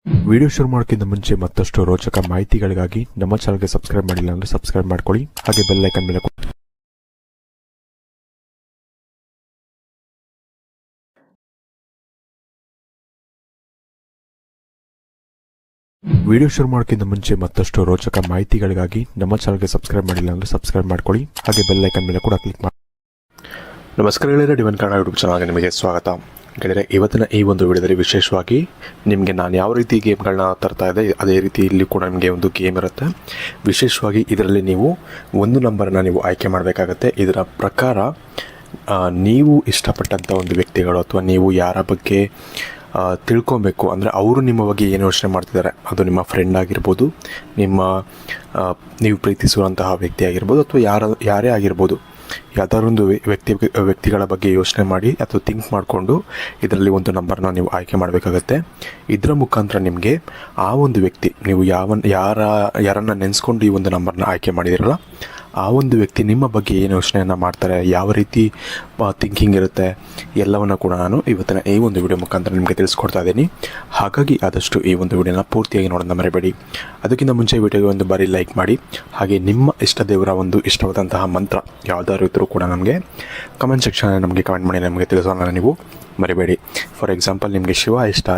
Video ಶುರು ಮಾಡೋಕ್ಕಿಂತ ಮುಂಚೆ ಮತ್ತಷ್ಟು ರೋಚಕ ಮಾಹಿತಿಗಳಿಗಾಗಿ ನಮ್ಮ ಚಾನಲ್ಗೆ ಸಬ್ಸ್ಕ್ರೈಬ್ ಮಾಡಿಲ್ಲ ಅಂದರೆ ಸಬ್ಸ್ಕ್ರೈಬ್ ಮಾಡ್ಕೊಳ್ಳಿ. ಹಾಗೆ ಬೆಲ್ ಐಕನ್ ಮೇಲೆ ವಿಡಿಯೋ ಶುರು ಮಾಡೋಕ್ಕಿಂತ ಮುಂಚೆ ಮತ್ತಷ್ಟು ರೋಚಕ ಮಾಹಿತಿಗಳಿಗಾಗಿ ನಮ್ಮ ಚಾನಲ್ಗೆ ಸಬ್ಸ್ಕ್ರೈಬ್ ಮಾಡಿಲ್ಲ ಅಂದರೆ ಸಬ್ಸ್ಕ್ರೈಬ್ ಮಾಡ್ಕೊಳ್ಳಿ. ಹಾಗೆ ಬೆಲ್ ಐಕನ್ ಮೇಲೆ ಕೂಡ ಕ್ಲಿಕ್ ಮಾಡಿ. ನಮಸ್ಕಾರ ಗೆಳೆಯರೆ, ಡಿವೈನ್ ಕನ್ನಡ ಯೂಟ್ಯೂಬ್ ಚಾನಲ್ಗೆ ನಿಮಗೆ ಸ್ವಾಗತ. ಗೆಳೆಯರೆ, ಇವತ್ತಿನ ಈ ಒಂದು ವಿಡಿಯೋದಲ್ಲಿ ವಿಶೇಷವಾಗಿ ನಿಮಗೆ ನಾನು ಯಾವ ರೀತಿ ಗೇಮ್ಗಳನ್ನ ತರ್ತಾ ಇದೆ ಅದೇ ರೀತಿ ಇಲ್ಲಿ ಕೂಡ ನಿಮಗೆ ಒಂದು ಗೇಮ್ ಇರುತ್ತೆ. ವಿಶೇಷವಾಗಿ ಇದರಲ್ಲಿ ನೀವು ಒಂದು ನಂಬರನ್ನು ನೀವು ಆಯ್ಕೆ ಮಾಡಬೇಕಾಗತ್ತೆ. ಇದರ ಪ್ರಕಾರ ನೀವು ಇಷ್ಟಪಟ್ಟಂಥ ಒಂದು ವ್ಯಕ್ತಿಗಳು ಅಥವಾ ನೀವು ಯಾರ ಬಗ್ಗೆ ತಿಳ್ಕೊಬೇಕು ಅಂದರೆ ಅವರು ನಿಮ್ಮ ಬಗ್ಗೆ ಏನು ಯೋಚನೆ ಮಾಡ್ತಿದ್ದಾರೆ, ಅದು ನಿಮ್ಮ ಫ್ರೆಂಡ್ ಆಗಿರ್ಬೋದು, ನೀವು ಪ್ರೀತಿಸುವಂತಹ ವ್ಯಕ್ತಿ ಆಗಿರ್ಬೋದು, ಅಥವಾ ಯಾರೇ ಆಗಿರ್ಬೋದು, ಯಾವುದಾದ್ರೊಂದು ವ್ಯಕ್ತಿಗಳ ಬಗ್ಗೆ ಯೋಚನೆ ಮಾಡಿ ಅಥವಾ ಥಿಂಕ್ ಮಾಡಿಕೊಂಡು ಇದರಲ್ಲಿ ಒಂದು ನಂಬರ್ನ ನೀವು ಆಯ್ಕೆ ಮಾಡಬೇಕಾಗತ್ತೆ. ಇದರ ಮುಖಾಂತರ ನಿಮಗೆ ಆ ಒಂದು ವ್ಯಕ್ತಿ, ನೀವು ಯಾರನ್ನು ನೆನೆಸ್ಕೊಂಡು ಈ ಒಂದು ನಂಬರ್ನ ಆಯ್ಕೆ ಮಾಡಿದಿರಲ್ಲ, ಆ ಒಂದು ವ್ಯಕ್ತಿ ನಿಮ್ಮ ಬಗ್ಗೆ ಏನು ಯೋಚನೆಯನ್ನು ಮಾಡ್ತಾರೆ, ಯಾವ ರೀತಿ ಥಿಂಕಿಂಗ್ ಇರುತ್ತೆ, ಎಲ್ಲವನ್ನು ಕೂಡ ನಾನು ಇವತ್ತಿನ ಈ ಒಂದು ವಿಡಿಯೋ ಮುಖಾಂತರ ನಿಮಗೆ ತಿಳಿಸ್ಕೊಡ್ತಾ ಇದ್ದೀನಿ. ಹಾಗಾಗಿ ಆದಷ್ಟು ಈ ಒಂದು ವಿಡಿಯೋನ ಪೂರ್ತಿಯಾಗಿ ನೋಡೋಣ ಮರೆಯಬೇಡಿ. ಅದಕ್ಕಿಂತ ಮುಂಚೆ ವಿಡಿಯೋಗೆ ಒಂದು ಬಾರಿ ಲೈಕ್ ಮಾಡಿ. ಹಾಗೆ ನಿಮ್ಮ ಇಷ್ಟ ದೇವರ ಒಂದು ಇಷ್ಟವಾದಂತಹ ಮಂತ್ರ ಯಾವುದಾದ್ರು ಇದ್ದರೂ ಕೂಡ ನಮಗೆ ಕಮೆಂಟ್ ಸೆಕ್ಷನಲ್ಲಿ ನಮಗೆ ಕಮೆಂಟ್ ಮಾಡಿ ನಮಗೆ ತಿಳಿಸೋಣ ನೀವು ಮರಿಬೇಡಿ. ಫಾರ್ ಎಕ್ಸಾಂಪಲ್, ನಿಮಗೆ ಶಿವ ಇಷ್ಟ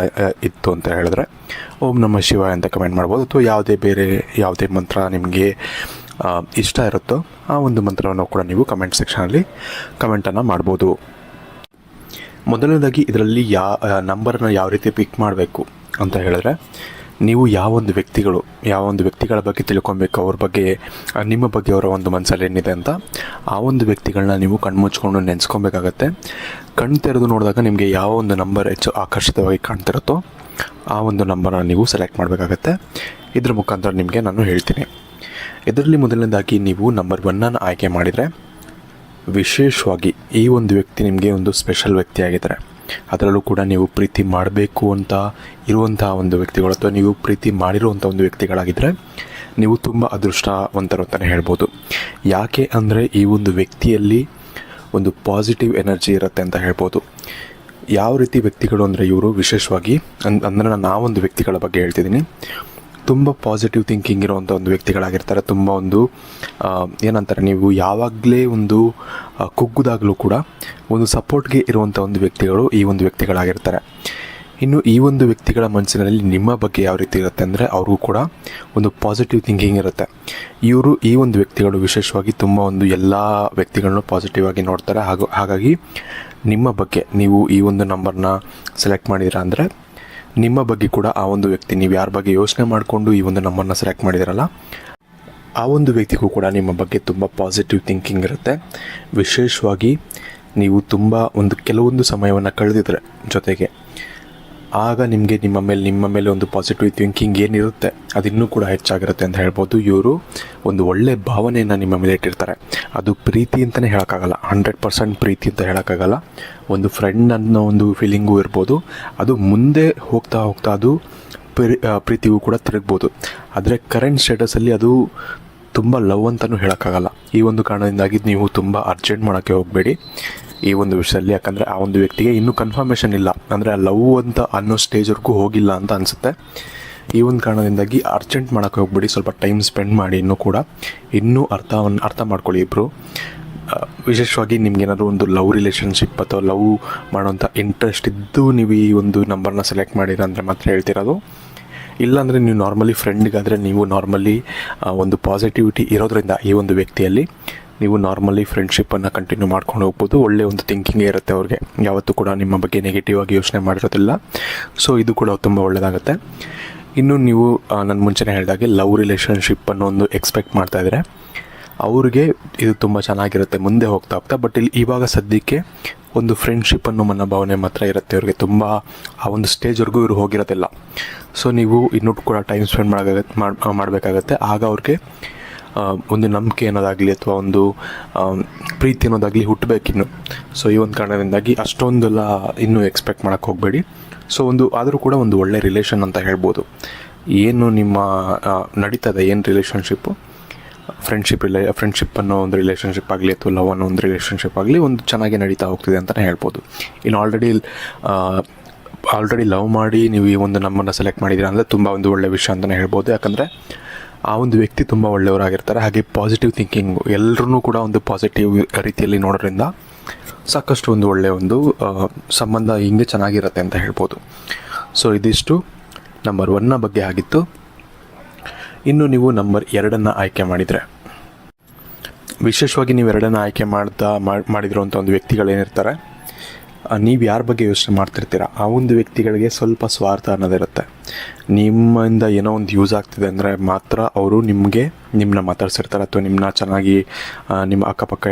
ಇತ್ತು ಅಂತ ಹೇಳಿದ್ರೆ ಓಂ ನಮಃ ಶಿವ ಅಂತ ಕಮೆಂಟ್ ಮಾಡ್ಬೋದು, ಅಥವಾ ಯಾವುದೇ ಮಂತ್ರ ನಿಮಗೆ ಇಷ್ಟ ಇರುತ್ತೋ ಆ ಒಂದು ಮಂತ್ರವನ್ನು ಕೂಡ ನೀವು ಕಮೆಂಟ್ ಸೆಕ್ಷನಲ್ಲಿ ಕಮೆಂಟನ್ನು ಮಾಡ್ಬೋದು. ಮೊದಲನೇದಾಗಿ ಇದರಲ್ಲಿ ನಂಬರನ್ನು ಯಾವ ರೀತಿ ಪಿಕ್ ಮಾಡಬೇಕು ಅಂತ ಹೇಳಿದ್ರೆ, ನೀವು ಯಾವ ಒಂದು ವ್ಯಕ್ತಿಗಳ ಬಗ್ಗೆ ತಿಳ್ಕೊಬೇಕು, ಅವ್ರ ಬಗ್ಗೆ, ನಿಮ್ಮ ಬಗ್ಗೆ ಅವರ ಒಂದು ಮನಸ್ಸಲ್ಲಿ ಏನಿದೆ ಅಂತ ಆ ಒಂದು ವ್ಯಕ್ತಿಗಳನ್ನ ನೀವು ಕಣ್ಮುಚ್ಕೊಂಡು ನೆನೆಸ್ಕೊಬೇಕಾಗತ್ತೆ. ಕಣ್ಣು ತೆರೆದು ನೋಡಿದಾಗ ನಿಮಗೆ ಯಾವ ಒಂದು ನಂಬರ್ ಹೆಚ್ಚು ಆಕರ್ಷಿತವಾಗಿ ಕಾಣ್ತಿರುತ್ತೋ ಆ ಒಂದು ನಂಬರನ್ನು ನೀವು ಸೆಲೆಕ್ಟ್ ಮಾಡಬೇಕಾಗತ್ತೆ. ಇದ್ರ ಮುಖಾಂತರ ನಿಮಗೆ ನಾನು ಹೇಳ್ತೀನಿ. ಇದರಲ್ಲಿ ಮೊದಲನೇದಾಗಿ ನೀವು ನಂಬರ್ 1 ಆಯ್ಕೆ ಮಾಡಿದರೆ, ವಿಶೇಷವಾಗಿ ಈ ಒಂದು ವ್ಯಕ್ತಿ ನಿಮಗೆ ಒಂದು ಸ್ಪೆಷಲ್ ವ್ಯಕ್ತಿ ಆಗಿದ್ದಾರೆ. ಅದರಲ್ಲೂ ಕೂಡ ನೀವು ಪ್ರೀತಿ ಮಾಡಬೇಕು ಅಂತ ಇರುವಂಥ ಒಂದು ವ್ಯಕ್ತಿಗಳು, ಅಥವಾ ನೀವು ಪ್ರೀತಿ ಮಾಡಿರುವಂಥ ಒಂದು ವ್ಯಕ್ತಿಗಳಾಗಿದ್ದರೆ ನೀವು ತುಂಬ ಅದೃಷ್ಟವಂತರು ಅಂತಲೇ ಹೇಳ್ಬೋದು. ಯಾಕೆ ಅಂದರೆ ಈ ಒಂದು ವ್ಯಕ್ತಿಯಲ್ಲಿ ಒಂದು ಪಾಸಿಟಿವ್ ಎನರ್ಜಿ ಇರುತ್ತೆ ಅಂತ ಹೇಳ್ಬೋದು. ಯಾವ ರೀತಿ ವ್ಯಕ್ತಿಗಳು ಅಂದರೆ ಇವರು ವಿಶೇಷವಾಗಿ ಅಂದರೆ ನಾವೊಂದು ವ್ಯಕ್ತಿಗಳ ಬಗ್ಗೆ ಹೇಳ್ತಿದ್ದೀನಿ, ತುಂಬ ಪಾಸಿಟಿವ್ ಥಿಂಕಿಂಗ್ ಇರೋವಂಥ ಒಂದು ವ್ಯಕ್ತಿಗಳಾಗಿರ್ತಾರೆ. ತುಂಬ ಒಂದು ಏನಂತಾರೆ, ನೀವು ಯಾವಾಗಲೇ ಒಂದು ಕುಗ್ಗುದಾಗಲೂ ಕೂಡ ಒಂದು ಸಪೋರ್ಟ್ಗೆ ಇರುವಂಥ ಒಂದು ವ್ಯಕ್ತಿಗಳು ಈ ಒಂದು ವ್ಯಕ್ತಿಗಳಾಗಿರ್ತಾರೆ. ಇನ್ನು ಈ ಒಂದು ವ್ಯಕ್ತಿಗಳ ಮನಸ್ಸಿನಲ್ಲಿ ನಿಮ್ಮ ಬಗ್ಗೆ ಯಾವ ರೀತಿ ಇರುತ್ತೆ ಅಂದರೆ, ಅವ್ರಿಗೂ ಕೂಡ ಒಂದು ಪಾಸಿಟಿವ್ ಥಿಂಕಿಂಗ್ ಇರುತ್ತೆ. ಈ ಒಂದು ವ್ಯಕ್ತಿಗಳು ವಿಶೇಷವಾಗಿ ತುಂಬ ಒಂದು ಎಲ್ಲ ವ್ಯಕ್ತಿಗಳನ್ನು ಪಾಸಿಟಿವ್ ಆಗಿ ನೋಡ್ತಾರೆ. ಹಾಗಾಗಿ ನಿಮ್ಮ ಬಗ್ಗೆ ನೀವು ಈ ಒಂದು ನಂಬರ್ನ ಸೆಲೆಕ್ಟ್ ಮಾಡಿದ್ದೀರಾ ಅಂದರೆ ನಿಮ್ಮ ಬಗ್ಗೆ ಕೂಡ ಆ ಒಂದು ವ್ಯಕ್ತಿ, ನೀವು ಯಾರ ಬಗ್ಗೆ ಯೋಚನೆ ಮಾಡಿಕೊಂಡು ಈ ಒಂದು ನಂಬರ್ನ ಸೆಲೆಕ್ಟ್ ಮಾಡಿದಿರಲ್ಲ, ಆ ಒಂದು ವ್ಯಕ್ತಿಗೂ ಕೂಡ ನಿಮ್ಮ ಬಗ್ಗೆ ತುಂಬ ಪಾಸಿಟಿವ್ ಥಿಂಕಿಂಗ್ ಇರುತ್ತೆ. ವಿಶೇಷವಾಗಿ ನೀವು ತುಂಬ ಕೆಲವೊಂದು ಸಮಯವನ್ನು ಕಳೆದಿದ್ರೆ ಜೊತೆಗೆ, ಆಗ ನಿಮ್ಮ ಮೇಲೆ ಒಂದು ಪಾಸಿಟಿವ್ ಥಿಂಕಿಂಗ್ ಏನಿರುತ್ತೆ ಅದಿನ್ನೂ ಕೂಡ ಹೆಚ್ಚಾಗಿರುತ್ತೆ ಅಂತ ಹೇಳ್ಬೋದು. ಇವರು ಒಂದು ಒಳ್ಳೆಯ ಭಾವನೆಯನ್ನು ನಿಮ್ಮ ಮೇಲೆ ಇಟ್ಟಿರ್ತಾರೆ. ಅದು ಪ್ರೀತಿ ಅಂತಲೇ ಹೇಳೋಕ್ಕಾಗಲ್ಲ, 100% ಪ್ರೀತಿ ಅಂತ ಹೇಳೋಕ್ಕಾಗಲ್ಲ. ಒಂದು ಫ್ರೆಂಡ್ ಅನ್ನೋ ಒಂದು ಫೀಲಿಂಗೂ ಇರ್ಬೋದು. ಅದು ಮುಂದೆ ಹೋಗ್ತಾ ಅದು ಪ್ರೀತಿಗೂ ಕೂಡ ತಿರುಗ್ಬೋದು. ಆದರೆ ಕರೆಂಟ್ ಸ್ಟೇಟಸಲ್ಲಿ ಅದು ತುಂಬ ಲವ್ ಅಂತಲೂ ಹೇಳೋಕ್ಕಾಗಲ್ಲ. ಈ ಒಂದು ಕಾರಣದಿಂದಾಗಿ ನೀವು ತುಂಬ ಅರ್ಜೆಂಟ್ ಮಾಡೋಕ್ಕೆ ಹೋಗಬೇಡಿ ಈ ಒಂದು ವಿಷಯದಲ್ಲಿ. ಯಾಕಂದರೆ ಆ ಒಂದು ವ್ಯಕ್ತಿಗೆ ಇನ್ನೂ ಕನ್ಫರ್ಮೇಷನ್ ಇಲ್ಲ, ಅಂದರೆ ಆ ಲವ್ ಅಂತ ಅನ್ನೋ ಸ್ಟೇಜ್ವರೆಗೂ ಹೋಗಿಲ್ಲ ಅಂತ ಅನಿಸುತ್ತೆ. ಈ ಒಂದು ಕಾರಣದಿಂದಾಗಿ ಅರ್ಜೆಂಟ್ ಮಾಡೋಕ್ಕೆ ಹೋಗ್ಬೇಡಿ, ಸ್ವಲ್ಪ ಟೈಮ್ ಸ್ಪೆಂಡ್ ಮಾಡಿ. ಇನ್ನೂ ಅರ್ಥ ಮಾಡ್ಕೊಳ್ಳಿ ಇಬ್ಬರು. ವಿಶೇಷವಾಗಿ ನಿಮ್ಗೇನಾದರೂ ಒಂದು ಲವ್ ರಿಲೇಷನ್ಶಿಪ್ ಅಥವಾ ಲವ್ ಮಾಡೋಂಥ ಇಂಟ್ರೆಸ್ಟ್ ಇದ್ದು ನೀವು ಈ ಒಂದು ನಂಬರ್ನ ಸೆಲೆಕ್ಟ್ ಮಾಡಿರ ಅಂದರೆ ಮಾತ್ರ ಹೇಳ್ತಿರೋದು. ಇಲ್ಲಾಂದರೆ ನೀವು ನಾರ್ಮಲಿ ಫ್ರೆಂಡ್ಗಾದರೆ ನೀವು ನಾರ್ಮಲಿ ಒಂದು ಪಾಸಿಟಿವಿಟಿ ಇರೋದ್ರಿಂದ ಈ ಒಂದು ವ್ಯಕ್ತಿಯಲ್ಲಿ ನೀವು ನಾರ್ಮಲಿ ಫ್ರೆಂಡ್ಶಿಪ್ಪನ್ನು ಕಂಟಿನ್ಯೂ ಮಾಡ್ಕೊಂಡು ಹೋಗ್ಬೋದು. ಒಳ್ಳೆಯ ಒಂದು ಥಿಂಕಿಂಗ್ ಇರುತ್ತೆ ಅವ್ರಿಗೆ, ಯಾವತ್ತೂ ಕೂಡ ನಿಮ್ಮ ಬಗ್ಗೆ ನೆಗೆಟಿವ್ ಆಗಿ ಯೋಚನೆ ಮಾಡಿರೋದಿಲ್ಲ. ಸೊ ಇದು ಕೂಡ ತುಂಬ ಒಳ್ಳೆಯದಾಗುತ್ತೆ. ಇನ್ನು ನೀವು ನಾನು ಮುಂಚೆನೇ ಹೇಳಿದಾಗೆ ಲವ್ ರಿಲೇಷನ್ಶಿಪ್ ಅನ್ನೋ ಒಂದು ಎಕ್ಸ್ಪೆಕ್ಟ್ ಮಾಡ್ತಾಯಿದ್ರೆ ಅವ್ರಿಗೆ ಇದು ತುಂಬ ಚೆನ್ನಾಗಿರುತ್ತೆ ಮುಂದೆ ಹೋಗ್ತಾ. ಬಟ್ ಇವಾಗ ಸದ್ಯಕ್ಕೆ ಒಂದು ಫ್ರೆಂಡ್ಶಿಪ್ ಅನ್ನೋ ಮನೋಭಾವನೆ ಮಾತ್ರ ಇರುತ್ತೆ ಅವ್ರಿಗೆ. ತುಂಬ ಆ ಒಂದು ಸ್ಟೇಜ್ವರೆಗೂ ಇವರು ಹೋಗಿರೋದಿಲ್ಲ. ಸೊ ನೀವು ಇನ್ನೂ ಕೂಡ ಟೈಮ್ ಸ್ಪೆಂಡ್ ಮಾಡಬೇಕಾಗತ್ತೆ. ಆಗ ಅವ್ರಿಗೆ ಒಂದು ನಂಬಿಕೆ ಅನ್ನೋದಾಗಲಿ ಅಥವಾ ಒಂದು ಪ್ರೀತಿ ಅನ್ನೋದಾಗಲಿ ಹುಟ್ಟಬೇಕಿನ್ನು. ಸೊ ಈ ಒಂದು ಕಾರಣದಿಂದಾಗಿ ಅಷ್ಟೊಂದೆಲ್ಲ ಇನ್ನೂ ಎಕ್ಸ್ಪೆಕ್ಟ್ ಮಾಡೋಕ್ಕೆ ಹೋಗಬೇಡಿ. ಸೊ ಆದರೂ ಕೂಡ ಒಂದು ಒಳ್ಳೆ ರಿಲೇಷನ್ ಅಂತ ಹೇಳ್ಬೋದು. ಏನು ನಿಮ್ಮ ನಡೀತದೆ, ಏನು ರಿಲೇಷನ್ಶಿಪ್ಪು, ಫ್ರೆಂಡ್ಶಿಪ್ ಅನ್ನೋ ಒಂದು ರಿಲೇಷನ್ಶಿಪ್ ಆಗಲಿ ಅಥವಾ ಲವ್ ಅನ್ನೋ ಒಂದು ರಿಲೇಷನ್ಶಿಪ್ ಆಗಲಿ ಒಂದು ಚೆನ್ನಾಗಿ ನಡೀತಾ ಹೋಗ್ತಿದೆ ಅಂತಲೇ ಹೇಳ್ಬೋದು. ಇನ್ನು ಆಲ್ರೆಡಿ ಆಲ್ರೆಡಿ ಲವ್ ಮಾಡಿ ನೀವು ಈ ಒಂದು ನಂಬರ್ನ ಸೆಲೆಕ್ಟ್ ಮಾಡಿದ್ದೀರಾ ಅಂದರೆ ತುಂಬ ಒಂದು ಒಳ್ಳೆಯ ವಿಷಯ ಅಂತಲೇ ಹೇಳ್ಬೋದು. ಯಾಕಂದರೆ ಆ ಒಂದು ವ್ಯಕ್ತಿ ತುಂಬ ಒಳ್ಳೆಯವರಾಗಿರ್ತಾರೆ. ಹಾಗೆ ಪಾಸಿಟಿವ್ ಥಿಂಕಿಂಗು, ಎಲ್ಲರೂ ಕೂಡ ಒಂದು ಪಾಸಿಟಿವ್ ರೀತಿಯಲ್ಲಿ ನೋಡೋದ್ರಿಂದ ಸಾಕಷ್ಟು ಒಂದು ಒಳ್ಳೆಯ ಒಂದು ಸಂಬಂಧ ಹಿಂಗೆ ಚೆನ್ನಾಗಿರುತ್ತೆ ಅಂತ ಹೇಳ್ಬೋದು. ಸೊ ಇದಿಷ್ಟು ನಂಬರ್ 1ನ ಬಗ್ಗೆ ಆಗಿತ್ತು. ಇನ್ನು ನೀವು ನಂಬರ್ 2ನ್ನು ಆಯ್ಕೆ ಮಾಡಿದರೆ, ವಿಶೇಷವಾಗಿ ನೀವು 2ನ್ನು ಆಯ್ಕೆ ಮಾಡಿದಿರುವಂಥ ಒಂದು ವ್ಯಕ್ತಿಗಳೇನಿರ್ತಾರೆ, ನೀವು ಯಾರ ಬಗ್ಗೆ ಯೋಚನೆ ಮಾಡ್ತಿರ್ತೀರ ಆ ಒಂದು ವ್ಯಕ್ತಿಗಳಿಗೆ ಸ್ವಲ್ಪ ಸ್ವಾರ್ಥ ಅನ್ನೋದಿರುತ್ತೆ. ನಿಮ್ಮಿಂದ ಏನೋ ಒಂದು ಯೂಸ್ ಆಗ್ತಿದೆ ಅಂದರೆ ಮಾತ್ರ ಅವರು ನಿಮ್ಮನ್ನ ಮಾತಾಡ್ಸಿರ್ತಾರೆ ಅಥವಾ ನಿಮ್ಮನ್ನ ಚೆನ್ನಾಗಿ ನಿಮ್ಮ ಅಕ್ಕಪಕ್ಕ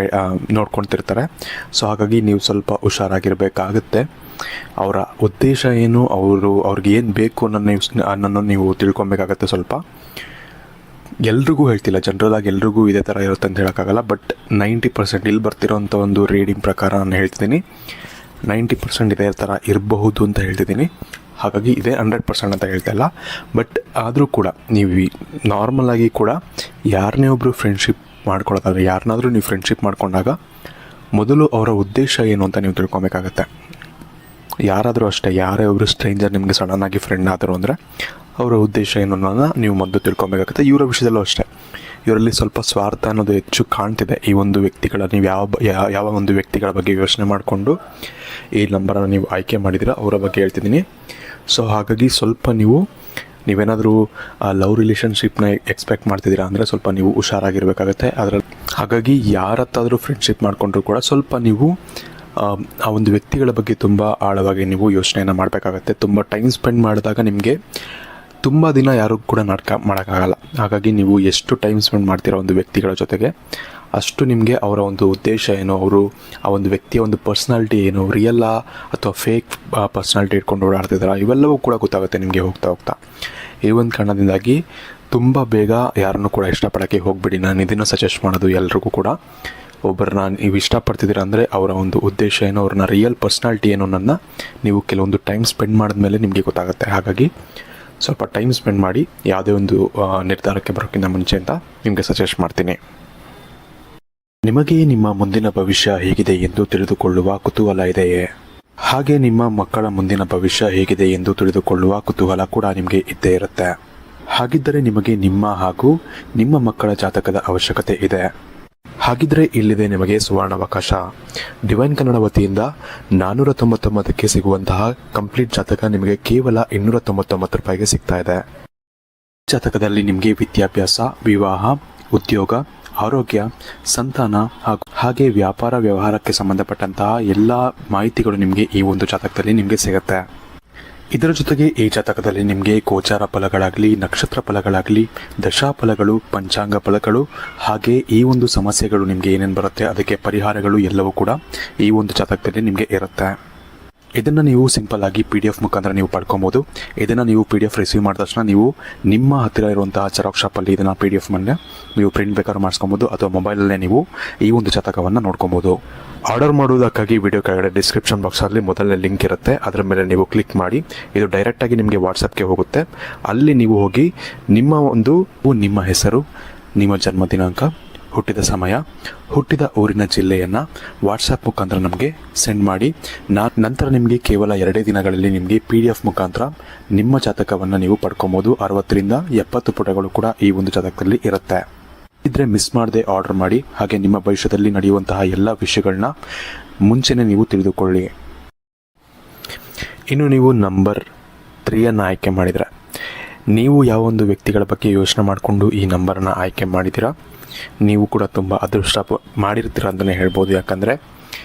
ನೋಡ್ಕೊಳ್ತಿರ್ತಾರೆ. ಸೊ ಹಾಗಾಗಿ ನೀವು ಸ್ವಲ್ಪ ಹುಷಾರಾಗಿರಬೇಕಾಗುತ್ತೆ. ಅವರ ಉದ್ದೇಶ ಏನು, ಅವ್ರಿಗೆ ಏನು ಬೇಕು ಅನ್ನೋನ್ನು ನೀವು ತಿಳ್ಕೊಬೇಕಾಗತ್ತೆ. ಸ್ವಲ್ಪ ಎಲ್ರಿಗೂ ಹೇಳ್ತಿಲ್ಲ, ಜನರಲಾಗಿ ಎಲ್ರಿಗೂ ಇದೇ ಥರ ಇರುತ್ತೆ ಅಂತ ಹೇಳೋಕ್ಕಾಗಲ್ಲ. ಬಟ್ 90% ಇಲ್ಲಿ ಬರ್ತಿರೋಂಥ ಒಂದು ರೀಡಿಂಗ್ ಪ್ರಕಾರ ನಾನು ಹೇಳ್ತಿದ್ದೀನಿ, 90% ಇದೇ ಥರ ಇರಬಹುದು ಅಂತ ಹೇಳ್ತಿದ್ದೀನಿ. ಹಾಗಾಗಿ ಇದೇ 100% ಅಂತ ಹೇಳ್ತಾ ಇಲ್ಲ. ಬಟ್ ಆದರೂ ಕೂಡ ನೀವು ನಾರ್ಮಲಾಗಿ ಕೂಡ ಯಾರನ್ನೇ ಒಬ್ಬರು ಫ್ರೆಂಡ್ಶಿಪ್ ಮಾಡ್ಕೊಳ್ಳೋದಾದರೆ, ಯಾರನ್ನಾದರೂ ನೀವು ಫ್ರೆಂಡ್ಶಿಪ್ ಮಾಡ್ಕೊಂಡಾಗ ಮೊದಲು ಅವರ ಉದ್ದೇಶ ಏನು ಅಂತ ನೀವು ತಿಳ್ಕೊಬೇಕಾಗತ್ತೆ. ಯಾರಾದರೂ ಅಷ್ಟೇ, ಯಾರೇ ಒಬ್ಬರು ಸ್ಟ್ರೇಂಜರ್ ನಿಮಗೆ ಸಡನ್ನಾಗಿ ಫ್ರೆಂಡ್ ಆದರು ಅಂದರೆ ಅವರ ಉದ್ದೇಶ ಏನು ಅನ್ನೋದನ್ನ ನೀವು ಮೊದಲು ತಿಳ್ಕೊಬೇಕಾಗುತ್ತೆ. ಇವರ ವಿಷಯದಲ್ಲೂ ಅಷ್ಟೇ, ಇವರಲ್ಲಿ ಸ್ವಲ್ಪ ಸ್ವಾರ್ಥ ಅನ್ನೋದು ಹೆಚ್ಚು ಕಾಣ್ತಿದೆ. ಈ ಒಂದು ವ್ಯಕ್ತಿಗಳ ನೀವು ಯಾವ ಒಂದು ವ್ಯಕ್ತಿಗಳ ಬಗ್ಗೆ ಯೋಚನೆ ಮಾಡಿಕೊಂಡು ಈ ನಂಬರನ್ನು ನೀವು ಆಯ್ಕೆ ಮಾಡಿದ್ದೀರ ಅವರ ಬಗ್ಗೆ ಹೇಳ್ತಿದ್ದೀನಿ. ಸೊ ಹಾಗಾಗಿ ಸ್ವಲ್ಪ ನೀವೇನಾದರೂ ಲವ್ ರಿಲೇಷನ್ಶಿಪ್ನ ಎಕ್ಸ್ಪೆಕ್ಟ್ ಮಾಡ್ತಿದ್ದೀರಾ ಅಂದರೆ ಸ್ವಲ್ಪ ನೀವು ಹುಷಾರಾಗಿರಬೇಕಾಗತ್ತೆ. ಹಾಗಾಗಿ ಯಾರತ್ತಾದರೂ ಫ್ರೆಂಡ್ಶಿಪ್ ಮಾಡಿಕೊಂಡ್ರೂ ಕೂಡ ಸ್ವಲ್ಪ ನೀವು ಆ ಒಂದು ವ್ಯಕ್ತಿಗಳ ಬಗ್ಗೆ ತುಂಬ ಆಳವಾಗಿ ನೀವು ಯೋಚನೆಯನ್ನು ಮಾಡಬೇಕಾಗತ್ತೆ. ತುಂಬ ಟೈಮ್ ಸ್ಪೆಂಡ್ ಮಾಡಿದಾಗ ನಿಮಗೆ ತುಂಬ ದಿನ ಯಾರು ಕೂಡ ನಾಟಕ ಮಾಡೋಕ್ಕಾಗಲ್ಲ. ಹಾಗಾಗಿ ನೀವು ಎಷ್ಟು ಟೈಮ್ ಸ್ಪೆಂಡ್ ಮಾಡ್ತೀರೋ ಒಂದು ವ್ಯಕ್ತಿಗಳ ಜೊತೆಗೆ ಅಷ್ಟು ನಿಮಗೆ ಅವರ ಒಂದು ಉದ್ದೇಶ ಏನು, ಆ ಒಂದು ವ್ಯಕ್ತಿಯ ಒಂದು ಪರ್ಸ್ನಾಲಿಟಿ ಏನು, ರಿಯಲ್ಲಾ ಅಥವಾ ಫೇಕ್ ಪರ್ಸ್ನಾಲಿಟಿ ಇಟ್ಕೊಂಡು ಓಡಾಡ್ತಿದ್ದಾರೆ, ಇವೆಲ್ಲವೂ ಕೂಡ ಗೊತ್ತಾಗುತ್ತೆ ನಿಮಗೆ ಹೋಗ್ತಾ. ಈ ಒಂದು ಕಾರಣದಿಂದಾಗಿ ತುಂಬ ಬೇಗ ಯಾರನ್ನೂ ಕೂಡ ಇಷ್ಟಪಡೋಕ್ಕೆ ಹೋಗ್ಬಿಡಿ. ನಾನು ಇದನ್ನು ಸಜೆಸ್ಟ್ ಮಾಡೋದು ಎಲ್ರಿಗೂ ಕೂಡ. ಒಬ್ಬರನ್ನ ನೀವು ಇಷ್ಟಪಡ್ತಿದ್ದೀರ ಅಂದರೆ ಅವರ ಒಂದು ಉದ್ದೇಶ ಏನು, ಅವ್ರನ್ನ ರಿಯಲ್ ಪರ್ಸ್ನಾಲಿಟಿ ಏನು ಅನ್ನೋದನ್ನ ನೀವು ಕೆಲವೊಂದು ಟೈಮ್ ಸ್ಪೆಂಡ್ ಮಾಡಿದ್ಮೇಲೆ ನಿಮಗೆ ಗೊತ್ತಾಗುತ್ತೆ. ಹಾಗಾಗಿ ಸ್ವಲ್ಪ ಟೈಮ್ ಸ್ಪೆಂಡ್ ಮಾಡಿ ಯಾವುದೇ ಒಂದು ನಿರ್ಧಾರಕ್ಕೆ ಬರೋಕ್ಕಿಂತ ಮುಂಚೆ ಅಂತ ನಿಮಗೆ ಸಜೆಸ್ಟ್ ಮಾಡ್ತೀನಿ. ನಿಮಗೆ ನಿಮ್ಮ ಮುಂದಿನ ಭವಿಷ್ಯ ಹೇಗಿದೆ ಎಂದು ತಿಳಿದುಕೊಳ್ಳುವ ಕುತೂಹಲ ಇದೆಯೇ? ಹಾಗೆ ನಿಮ್ಮ ಮಕ್ಕಳ ಮುಂದಿನ ಭವಿಷ್ಯ ಹೇಗಿದೆ ಎಂದು ತಿಳಿದುಕೊಳ್ಳುವ ಕುತೂಹಲ ಕೂಡ ನಿಮಗೆ ಇದ್ದೇ ಇರುತ್ತೆ. ಹಾಗಿದ್ದರೆ ನಿಮಗೆ ನಿಮ್ಮ ಹಾಗೂ ನಿಮ್ಮ ಮಕ್ಕಳ ಜಾತಕದ ಅವಶ್ಯಕತೆ ಇದೆ. ಹಾಗಿದ್ರೆ ಇಲ್ಲಿದೆ ನಿಮಗೆ ಸುವರ್ಣಾವಕಾಶ. ಡಿವೈನ್ ಕನ್ನಡ ವತಿಯಿಂದ 499ಕ್ಕೆ ಸಿಗುವಂತಹ ಕಂಪ್ಲೀಟ್ ಜಾತಕ ನಿಮಗೆ ಕೇವಲ 299 ರೂಪಾಯಿಗೆ ಸಿಗ್ತಾ ಇದೆ. ಜಾತಕದಲ್ಲಿ ನಿಮಗೆ ವಿದ್ಯಾಭ್ಯಾಸ, ವಿವಾಹ, ಉದ್ಯೋಗ, ಆರೋಗ್ಯ, ಸಂತಾನ ಹಾಗೆ ವ್ಯಾಪಾರ ವ್ಯವಹಾರಕ್ಕೆ ಸಂಬಂಧಪಟ್ಟಂತಹ ಎಲ್ಲ ಮಾಹಿತಿಗಳು ನಿಮಗೆ ಈ ಒಂದು ಜಾತಕದಲ್ಲಿ ನಿಮಗೆ ಸಿಗುತ್ತೆ. ಇದರ ಜೊತೆಗೆ ಈ ಜಾತಕದಲ್ಲಿ ನಿಮಗೆ ಗೋಚಾರ ಫಲಗಳಾಗಲಿ, ನಕ್ಷತ್ರ ಫಲಗಳಾಗಲಿ, ದಶಾಫಲಗಳು, ಪಂಚಾಂಗ ಫಲಗಳು ಹಾಗೆ ಈ ಒಂದು ಸಮಸ್ಯೆಗಳು ನಿಮಗೆ ಏನೇನು ಬರುತ್ತೆ ಅದಕ್ಕೆ ಪರಿಹಾರಗಳು ಎಲ್ಲವೂ ಕೂಡ ಈ ಒಂದು ಜಾತಕದಲ್ಲಿ ನಿಮಗೆ ಇರುತ್ತೆ. ಇದನ್ನು ನೀವು ಸಿಂಪಲ್ ಆಗಿ PDF ಮುಖಾಂತರ ನೀವು ಪಡ್ಕೊಬೋದು. ಇದನ್ನು ನೀವು PDF ರಿಸೀವ್ ಮಾಡಿದ ತಕ್ಷಣ ನೀವು ನಿಮ್ಮ ಹತ್ತಿರ ಇರುವಂತಹ ಜೆರಾಕ್ಸ್ ಶಾಪಲ್ಲಿ ಇದನ್ನು PDF ನೀವು ಪ್ರಿಂಟ್ ಬೇಕಾದ್ರೂ ಮಾಡಿಸ್ಕೊಬೋದು ಅಥವಾ ಮೊಬೈಲಲ್ಲೇ ನೀವು ಈ ಒಂದು ಜಾತಕವನ್ನು ನೋಡ್ಕೊಬೋದು. ಆರ್ಡರ್ ಮಾಡುವುದಕ್ಕಾಗಿ ವಿಡಿಯೋ ಕೆಳಗಡೆ ಡಿಸ್ಕ್ರಿಪ್ಷನ್ ಬಾಕ್ಸಲ್ಲಿ ಮೊದಲನೇ ಲಿಂಕ್ ಇರುತ್ತೆ, ಅದರ ಮೇಲೆ ನೀವು ಕ್ಲಿಕ್ ಮಾಡಿ. ಇದು ಡೈರೆಕ್ಟಾಗಿ ನಿಮಗೆ ವಾಟ್ಸಪ್ಗೆ ಹೋಗುತ್ತೆ. ಅಲ್ಲಿ ನೀವು ಹೋಗಿ ನಿಮ್ಮ ಹೆಸರು, ನಿಮ್ಮ ಜನ್ಮ ದಿನಾಂಕ, ಹುಟ್ಟಿದ ಸಮಯ, ಹುಟ್ಟಿದ ಊರಿನ ಜಿಲ್ಲೆಯನ್ನು ವಾಟ್ಸಪ್ ಮುಖಾಂತರ ನಮಗೆ ಸೆಂಡ್ ಮಾಡಿ. ನಂತರ ನಿಮಗೆ ಕೇವಲ 2 ದಿನಗಳಲ್ಲಿ ನಿಮಗೆ PDF ಮುಖಾಂತರ ನಿಮ್ಮ ಜಾತಕವನ್ನು ನೀವು ಪಡ್ಕೊಬೋದು. 60ರಿಂದ 70 ಪುಟಗಳು ಕೂಡ ಈ ಒಂದು ಜಾತಕದಲ್ಲಿ ಇರುತ್ತೆ. ಇದ್ರೆ ಮಿಸ್ ಮಾಡದೆ ಆರ್ಡರ್ ಮಾಡಿ. ಹಾಗೆ ನಿಮ್ಮ ಭವಿಷ್ಯದಲ್ಲಿ ನಡೆಯುವಂತಹ ಎಲ್ಲ ವಿಷಯಗಳನ್ನ ಮುಂಚೆನೇ ನೀವು ತಿಳಿದುಕೊಳ್ಳಿ. ಇನ್ನು ನೀವು ನಂಬರ್ 3ಯನ್ನು ಆಯ್ಕೆ ಮಾಡಿದರೆ, ನೀವು ಯಾವ ಒಂದು ವ್ಯಕ್ತಿಗಳ ಬಗ್ಗೆ ಯೋಚನೆ ಮಾಡಿಕೊಂಡು ಈ ನಂಬರನ್ನು ಆಯ್ಕೆ ಮಾಡಿದ್ದೀರಾ, ನೀವು ಕೂಡ ತುಂಬ ಅದೃಷ್ಟ ಮಾಡಿರ್ತೀರ ಅಂತಲೇ ಹೇಳ್ಬೋದು. ಯಾಕಂದರೆ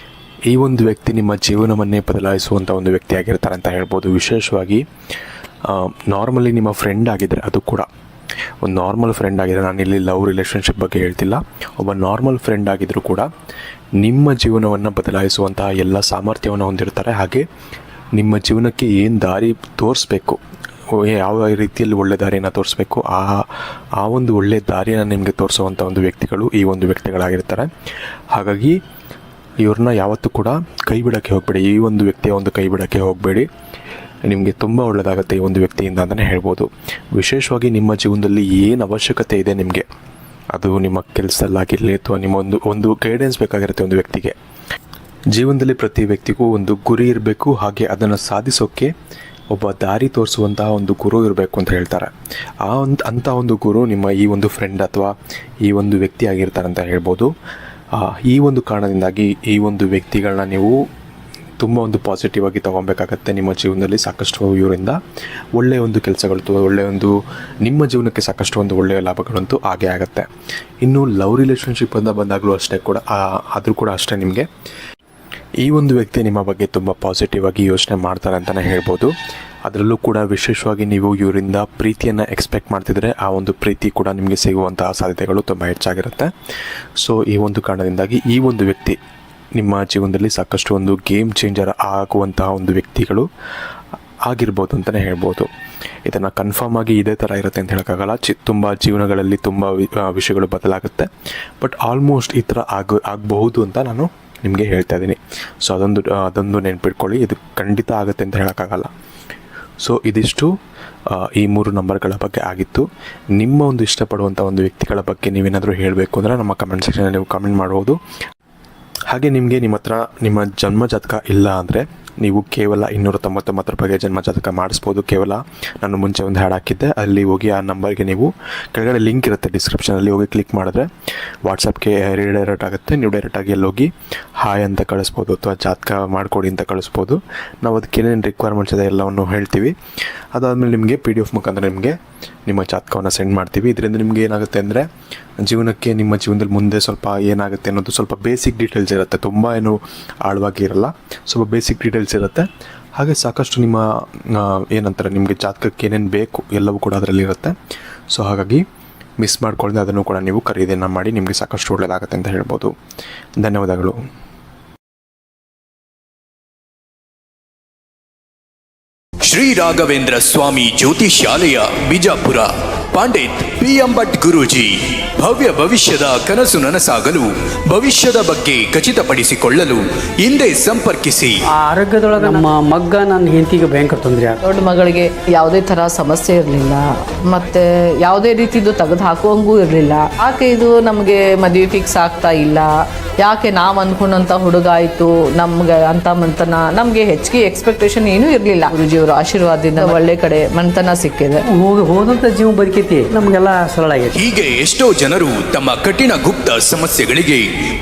ಈ ಒಂದು ವ್ಯಕ್ತಿ ನಿಮ್ಮ ಜೀವನವನ್ನೇ ಬದಲಾಯಿಸುವಂಥ ಒಂದು ವ್ಯಕ್ತಿಯಾಗಿರ್ತಾರೆ ಅಂತ ಹೇಳ್ಬೋದು. ವಿಶೇಷವಾಗಿ ನಾರ್ಮಲಿ ನಿಮ್ಮ ಫ್ರೆಂಡ್ ಆಗಿದ್ದರೆ, ಅದು ಕೂಡ ಒಂದು ನಾರ್ಮಲ್ ಫ್ರೆಂಡ್ ಆಗಿದ್ದರೆ, ನಾನಿಲ್ಲಿ ಲವ್ ರಿಲೇಷನ್ಶಿಪ್ ಬಗ್ಗೆ ಹೇಳ್ತಿಲ್ಲ, ಒಬ್ಬ ನಾರ್ಮಲ್ ಫ್ರೆಂಡ್ ಆಗಿದ್ದರೂ ಕೂಡ ನಿಮ್ಮ ಜೀವನವನ್ನು ಬದಲಾಯಿಸುವಂತಹ ಎಲ್ಲ ಸಾಮರ್ಥ್ಯವನ್ನು ಹೊಂದಿರ್ತಾರೆ. ಹಾಗೆ ನಿಮ್ಮ ಜೀವನಕ್ಕೆ ಏನು ದಾರಿ ತೋರಿಸ್ಬೇಕು, ಯಾವ ರೀತಿಯಲ್ಲಿ ಒಳ್ಳೆ ದಾರಿಯನ್ನು ತೋರಿಸ್ಬೇಕು, ಆ ಒಂದು ಒಳ್ಳೆ ದಾರಿಯನ್ನು ನಿಮಗೆ ತೋರಿಸುವಂಥ ಒಂದು ವ್ಯಕ್ತಿಗಳು ಈ ಒಂದು ವ್ಯಕ್ತಿಗಳಾಗಿರ್ತಾರೆ. ಹಾಗಾಗಿ ಇವ್ರನ್ನ ಯಾವತ್ತೂ ಕೂಡ ಕೈ ಬಿಡೋಕ್ಕೆ ಹೋಗಬೇಡಿ. ಈ ಒಂದು ವ್ಯಕ್ತಿಯ ಒಂದು ಕೈ ಬಿಡೋಕ್ಕೆ ಹೋಗಬೇಡಿ. ನಿಮಗೆ ತುಂಬ ಒಳ್ಳೆಯದಾಗುತ್ತೆ ಈ ಒಂದು ವ್ಯಕ್ತಿಯಿಂದ ಅಂತಲೇ ಹೇಳ್ಬೋದು. ವಿಶೇಷವಾಗಿ ನಿಮ್ಮ ಜೀವನದಲ್ಲಿ ಏನು ಅವಶ್ಯಕತೆ ಇದೆ ನಿಮಗೆ, ಅದು ನಿಮ್ಮ ಕೆಲಸದಲ್ಲಾಗಿರಲಿ ಅಥವಾ ನಿಮ್ಮ ಒಂದು ಗೈಡೆನ್ಸ್ ಬೇಕಾಗಿರುತ್ತೆ ಒಂದು ವ್ಯಕ್ತಿಗೆ. ಜೀವನದಲ್ಲಿ ಪ್ರತಿ ವ್ಯಕ್ತಿಗೂ ಒಂದು ಗುರಿ ಇರಬೇಕು, ಹಾಗೆ ಅದನ್ನು ಸಾಧಿಸೋಕ್ಕೆ ಒಬ್ಬ ದಾರಿ ತೋರಿಸುವಂತಹ ಒಂದು ಗುರು ಇರಬೇಕು ಅಂತ ಹೇಳ್ತಾರೆ. ಅಂಥ ಒಂದು ಗುರು ನಿಮ್ಮ ಈ ಒಂದು ಫ್ರೆಂಡ್ ಅಥವಾ ಈ ಒಂದು ವ್ಯಕ್ತಿ ಆಗಿರ್ತಾರೆ ಅಂತ ಹೇಳ್ಬೋದು. ಈ ಒಂದು ಕಾರಣದಿಂದಾಗಿ ಈ ಒಂದು ವ್ಯಕ್ತಿಗಳನ್ನ ನೀವು ತುಂಬ ಒಂದು ಪಾಸಿಟಿವ್ ಆಗಿ ತೊಗೊಬೇಕಾಗತ್ತೆ. ನಿಮ್ಮ ಜೀವನದಲ್ಲಿ ಸಾಕಷ್ಟು ಇವರಿಂದ ಒಳ್ಳೆಯ ಒಂದು ಕೆಲಸಗಳು, ಒಳ್ಳೆಯ ಒಂದು ನಿಮ್ಮ ಜೀವನಕ್ಕೆ ಸಾಕಷ್ಟು ಒಂದು ಒಳ್ಳೆಯ ಲಾಭಗಳಂತೂ ಆಗೇ ಆಗುತ್ತೆ. ಇನ್ನು ಲವ್ ರಿಲೇಷನ್ಶಿಪ್ ಅಂತ ಬಂದಾಗಲೂ ಅಷ್ಟೇ ಕೂಡ ಆದರೂ ಕೂಡ ಅಷ್ಟೇ ನಿಮಗೆ ಈ ಒಂದು ವ್ಯಕ್ತಿ ನಿಮ್ಮ ಬಗ್ಗೆ ತುಂಬ ಪಾಸಿಟಿವ್ ಆಗಿ ಯೋಚನೆ ಮಾಡ್ತಾರೆ ಅಂತಲೇ ಹೇಳ್ಬೋದು. ಅದರಲ್ಲೂ ಕೂಡ ವಿಶೇಷವಾಗಿ ನೀವು ಇವರಿಂದ ಪ್ರೀತಿಯನ್ನು ಎಕ್ಸ್ಪೆಕ್ಟ್ ಮಾಡ್ತಿದ್ರೆ ಆ ಒಂದು ಪ್ರೀತಿ ಕೂಡ ನಿಮಗೆ ಸಿಗುವಂತಹ ಸಾಧ್ಯತೆಗಳು ತುಂಬ ಹೆಚ್ಚಾಗಿರುತ್ತೆ. ಸೊ ಈ ಒಂದು ಕಾರಣದಿಂದಾಗಿ ಈ ಒಂದು ವ್ಯಕ್ತಿ ನಿಮ್ಮ ಜೀವನದಲ್ಲಿ ಸಾಕಷ್ಟು ಒಂದು ಗೇಮ್ ಚೇಂಜರ್ ಆಗುವಂತಹ ಒಂದು ವ್ಯಕ್ತಿಗಳು ಆಗಿರ್ಬೋದು ಅಂತಲೇ ಹೇಳ್ಬೋದು. ಇದನ್ನು ಕನ್ಫರ್ಮ್ ಆಗಿ ಇದೇ ಥರ ಇರುತ್ತೆ ಅಂತ ಹೇಳೋಕ್ಕಾಗಲ್ಲ. ತುಂಬ ಜೀವನಗಳಲ್ಲಿ ತುಂಬ ವಿಷಯಗಳು ಬದಲಾಗುತ್ತೆ. ಬಟ್ ಆಲ್ಮೋಸ್ಟ್ ಈ ಥರ ಆಗಬಹುದು ಅಂತ ನಾನು ನಿಮಗೆ ಹೇಳ್ತಾ ಇದ್ದೀನಿ. ಸೊ ಅದೊಂದು ನೆನ್ಪಿಟ್ಕೊಳ್ಳಿ, ಇದು ಖಂಡಿತ ಆಗುತ್ತೆ ಅಂತ ಹೇಳೋಕ್ಕಾಗಲ್ಲ. ಸೊ ಇದಿಷ್ಟು ಈ 3 ನಂಬರ್ಗಳ ಬಗ್ಗೆ ಆಗಿತ್ತು. ನಿಮ್ಮ ಒಂದು ಇಷ್ಟಪಡುವಂಥ ಒಂದು ವ್ಯಕ್ತಿಗಳ ಬಗ್ಗೆ ನೀವೇನಾದರೂ ಹೇಳಬೇಕು ಅಂದರೆ ನಮ್ಮ ಕಮೆಂಟ್ ಸೆಕ್ಷನಲ್ಲಿ ನೀವು ಕಮೆಂಟ್ ಮಾಡ್ಬೋದು. ಹಾಗೆ ನಿಮಗೆ ನಿಮ್ಮ ಹತ್ರ ನಿಮ್ಮ ಜನ್ಮ ಜಾತಕ ಇಲ್ಲ ಅಂದರೆ ನೀವು ಕೇವಲ 299 ರೂಪಾಯಿಗೆ ಜನ್ಮ ಜಾತಕ ಮಾಡಿಸ್ಬೋದು. ಕೇವಲ ನಾನು ಮುಂಚೆ ಒಂದು ಹ್ಯಾಡ್ ಹಾಕಿದ್ದೆ, ಅಲ್ಲಿ ಹೋಗಿ ಆ ನಂಬರ್ಗೆ ನೀವು ಕೆಳಗಡೆ ಲಿಂಕ್ ಇರುತ್ತೆ ಡಿಸ್ಕ್ರಿಪ್ಷನಲ್ಲಿ, ಹೋಗಿ ಕ್ಲಿಕ್ ಮಾಡಿದ್ರೆ ವಾಟ್ಸಪ್ಗೆ ರೀಡೈರೆಕ್ಟ್ ಆಗುತ್ತೆ. ನೀವು ಡೈರೆಕ್ಟಾಗಿ ಅಲ್ಲಿ ಹೋಗಿ ಹಾಯ್ ಅಂತ ಕಳಿಸ್ಬೋದು ಅಥವಾ ಜಾತಕ ಮಾಡಿಕೊಡಿ ಅಂತ ಕಳಿಸ್ಬೋದು. ನಾವು ಅದಕ್ಕೆ ಏನೇನು ರಿಕ್ವೈರ್ಮೆಂಟ್ಸ್ ಇದೆ ಎಲ್ಲವನ್ನು ಹೇಳ್ತೀವಿ. ಅದಾದಮೇಲೆ ನಿಮಗೆ PDF ಮುಖಾಂತರ ನಿಮಗೆ ನಿಮ್ಮ ಜಾತಕವನ್ನು ಸೆಂಡ್ ಮಾಡ್ತೀವಿ. ಇದರಿಂದ ನಿಮಗೆ ಏನಾಗುತ್ತೆ ಅಂದರೆ ಜೀವನಕ್ಕೆ ನಿಮ್ಮ ಜೀವನದಲ್ಲಿ ಮುಂದೆ ಸ್ವಲ್ಪ ಏನಾಗುತ್ತೆ ಅನ್ನೋದು ಸ್ವಲ್ಪ ಬೇಸಿಕ್ ಡೀಟೇಲ್ಸ್ ಇರುತ್ತೆ. ತುಂಬ ಏನು ಆಳವಾಗಿ ಇರಲ್ಲ, ಸ್ವಲ್ಪ ಬೇಸಿಕ್ ಡೀಟೇಲ್ಸ್ ಇರುತ್ತೆ. ಹಾಗೆ ಸಾಕಷ್ಟು ನಿಮ್ಮ ಏನಂತಾರೆ ನಿಮಗೆ ಜಾತಕಕ್ಕೆ ಏನೇನು ಬೇಕು ಎಲ್ಲವೂ ಕೂಡ ಅದರಲ್ಲಿ ಇರುತ್ತೆ. ಸೊ ಹಾಗಾಗಿ ಮಿಸ್ ಮಾಡ್ಕೊಳ್ಳದೆ ಅದನ್ನು ಕೂಡ ನೀವು ಖರೀದಿಯನ್ನು ಮಾಡಿ ನಿಮಗೆ ಸಾಕಷ್ಟು ಒಳ್ಳೆಯದಾಗುತ್ತೆ ಅಂತ ಹೇಳ್ಬೋದು. ಧನ್ಯವಾದಗಳು. ಶ್ರೀ ರಾಘವೇಂದ್ರ ಸ್ವಾಮಿ ಜ್ಯೋತಿಷ್ಯಾಲಯ ಬಿಜಾಪುರ. ಪಂಡಿತ್ PM ಭಟ್ ಗುರೂಜಿ. ಭವ್ಯ ಭವಿಷ್ಯದ ಕನಸು ನನಸಾಗಲು, ಭವಿಷ್ಯದ ಬಗ್ಗೆ ಖಚಿತಪಡಿಸಿಕೊಳ್ಳಲು ಹಿಂದೆ ಸಂಪರ್ಕಿಸಿ. ಆರೋಗ್ಯದೊಳಗೆ ನಮ್ಮ ಮಗ್ಗ ನನ್ನ ಹೆಂಡತಿಗೆ ಭಯಂಕರ ತೊಂದರೆ ಆಗ. ದೊಡ್ಡ ಮಗಳಿಗೆ ಯಾವುದೇ ಥರ ಸಮಸ್ಯೆ ಇರಲಿಲ್ಲ, ಮತ್ತೆ ಯಾವುದೇ ರೀತಿದು ತೆಗೆದು ಹಾಕುವಂಗೂ ಇರಲಿಲ್ಲ. ಯಾಕೆ ಇದು ನಮಗೆ ಮದುವೆ ಫಿಕ್ಸ್ ಆಗ್ತಾ ಇಲ್ಲ, ಯಾಕೆ ನಾವು ಅಂದ್ಕೊಂಡಂಥ ಹುಡುಗ ಆಯಿತು ನಮ್ಗೆ ಅಂತ ಮಂತನ, ನಮಗೆ ಹೆಚ್ಚಿಗೆ ಎಕ್ಸ್ಪೆಕ್ಟೇಷನ್ ಏನೂ ಇರಲಿಲ್ಲ. ಗುರುಜಿಯವರ ಆಶೀರ್ವಾದದಿಂದ ಒಳ್ಳೆ ಕಡೆ ಮಂತನ ಸಿಕ್ಕಿದೆ. ಹೋದಂಥ ಜೀವ ಬದುಕೈತಿ, ನಮಗೆಲ್ಲ ಸರಳ ಆಗೈತಿ. ಹೀಗೆ ಎಷ್ಟೋ ಜನರು ತಮ್ಮ ಕಠಿಣ ಗುಪ್ತ ಸಮಸ್ಯೆಗಳಿಗೆ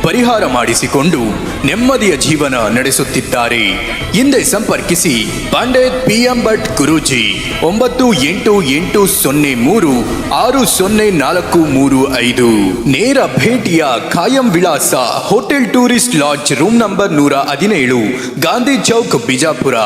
ಪರಿಹಾರ ಮಾಡಿಸಿಕೊಂಡು ನೆಮ್ಮದಿಯ ಜೀವನ ನಡೆಸುತ್ತಿದ್ದಾರೆ. ಹಿಂದೆ ಸಂಪರ್ಕಿಸಿ ಪಂಡಿತ್ PM ಭಟ್ ಗುರೂಜಿ. 9880360435. ನೇರ ಭೇಟಿಯ ಖಾಯಂ ವಿಳಾಸ hotel tourist lodge room number 117, Gandhi Chowk, Bijapur.